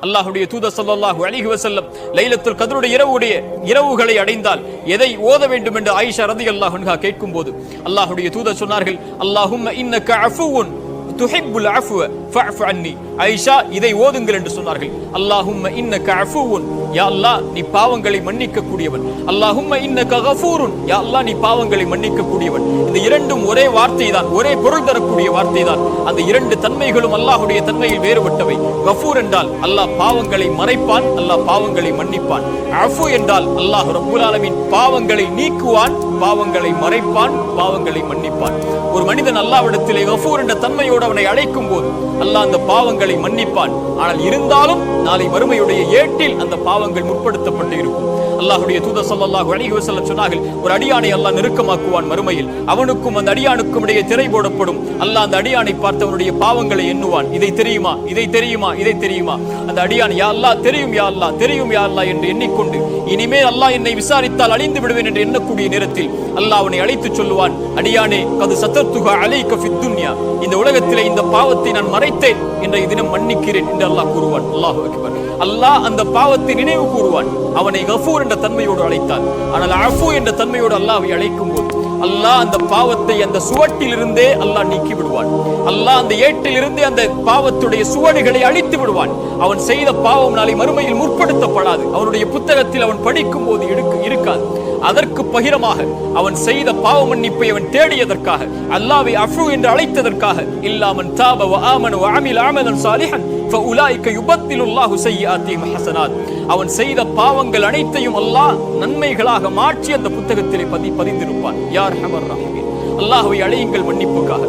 அல்லாஹ்வுடைய தூதர் ஸல்லல்லாஹு அலைஹி வஸல்லம் லைலத்துல் கத்ருடைய இரவுகளை அடைந்தால் எதை ஓத வேண்டும் என்று ஆயிஷா ரலியல்லாஹு அன்ஹா கேட்கும்போது அல்லாஹ்வுடைய தூதர் சொன்னார்கள், அல்லாஹும்ம இன்னக அஃபுவுன் துஹிப்புல் அஃப்வ ஃபஅஃபு அன்னி. ஆயிஷா இதை ஓதுங்கள் என்று சொன்னார்கள். அல்லாஹும்ம இன்னக அஃபுவுன், யா அல்லாஹ் நீ பாவங்களை மன்னிக்க கூடியவன். அல்லாஹும்ம இன்னக கஃபூருன், யா அல்லாஹ் நீ பாவங்களை மன்னிக்க கூடியவன். இந்த இரண்டும் ஒரே வார்த்தை தான், ஒரே பொருள் தரக்கூடிய வார்த்தை தான். அந்த இரண்டு தன்மைகளும் அல்லாஹ்வுடைய தன்மையில் வேறுபட்டவை. கஃபூர் என்றால் அல்லாஹ் பாவங்களை மறைப்பான், அல்லாஹ் பாவங்களை மன்னிப்பான். அஃபு என்றால் அல்லாஹ் ரப்பல் ஆலமீன் பாவங்களை நீக்குவான், பாவங்களை மறைப்பான், பாவங்களை மன்னிப்பான். ஒரு மனிதன் அல்லாஹ்விடத்திலே கஃபூர் என்ற தன்மையோடு அவனை அழைக்கும் போது அல்லாஹ் அந்த பாவங்களை மன்னிப்பான். ஆனால் இருந்தாலும் நாளை மறுமையுடைய ஏட்டில் அந்த பாவங்கள் முற்படுத்தப்பட்டு இருக்கும். அல்லாஹ்வுடைய தூதர் ஸல்லல்லாஹு அலைஹி வஸல்லம் சொன்னார்கள், ஒரு அடியானை அல்லாஹ் நெருக்கமாக்குவான் மறுமையில். அவனுக்கும் அந்த அடியானுக்கும் இடையே திரை போடப்படும். அல்லாஹ் அந்த அடியானை பார்த்து அவனுடைய பாவங்களை எண்ணுவான். இதை தெரியுமா, இதை தெரியுமா, இதை தெரியுமா? அந்த அடியான் யா அல்லாஹ் தெரியும், யா அல்லாஹ் தெரியும், யா அல்லாஹ் என்று எண்ணிக்கொண்டு இனிமேல் அல்லாஹ் என்னை விசாரித்தால் அழிந்து விடுவேன் என்று எண்ணக்கூடிய நேரத்தில் அல்லாஹ் அவனை அழைத்து சொல்லுவான், அடியானே கது சதர்துஹா அலைக ஃபித் துன்யா, இந்த உலகத்திலே இந்த பாவத்தை நான் மறைத்தேன், இன்றைய தினம் மன்னிக்கிறேன் என்று அல்லாஹ் கூறுவான். அல்லாஹு அக்பர். அல்லாஹ் அந்த பாவத்தை நினைவு கூறுவான். அவனை கஃபூர் என்ற தன்மையோடு அழைத்தான். ஆனால் அஃபு என்ற தன்மையோடு அல்லாஹ்வை அழைக்கும் போது அல்லாஹ் அந்த பாவத்தை அந்த சுவட்டில் இருந்தே அல்லாஹ் நீக்கி விடுவான். அல்லாஹ் அந்த ஏட்டில் இருந்தே அந்த பாவத்துடைய சுவடுகளை அழித்து விடுவான். அவன் செய்த பாவம் நாளை மறுமையில் முற்படுத்தப்படாது. அவனுடைய புத்தகத்தில் அவன் படிக்கும் போது இருக்காது. அதற்கு பகிரமாக அவன் செய்த பாவ மன்னிப்பை அவன் தேடியதற்காக, அல்லாஹ்வை அஃபு என்று அழைத்ததற்காக, இல்லாமன் தாப வ ஆமன வ அமில அமலன் சாலிஹன் ஃபஉலாயிக யுபத்திலுல்லாஹு ஸய்யிஆத்திஹிம் ஹஸனாத். அவன் செய்த பாவங்கள் அனைத்தையும் அல்லாஹ் நன்மைகளாக மாற்றி அந்த புத்தகத்திலே பதிந்திருப்பான். யா அர்ஹமர் ரஹீமீன். அல்லாஹ்வை அழையுங்கள் மன்னிப்புக்காக.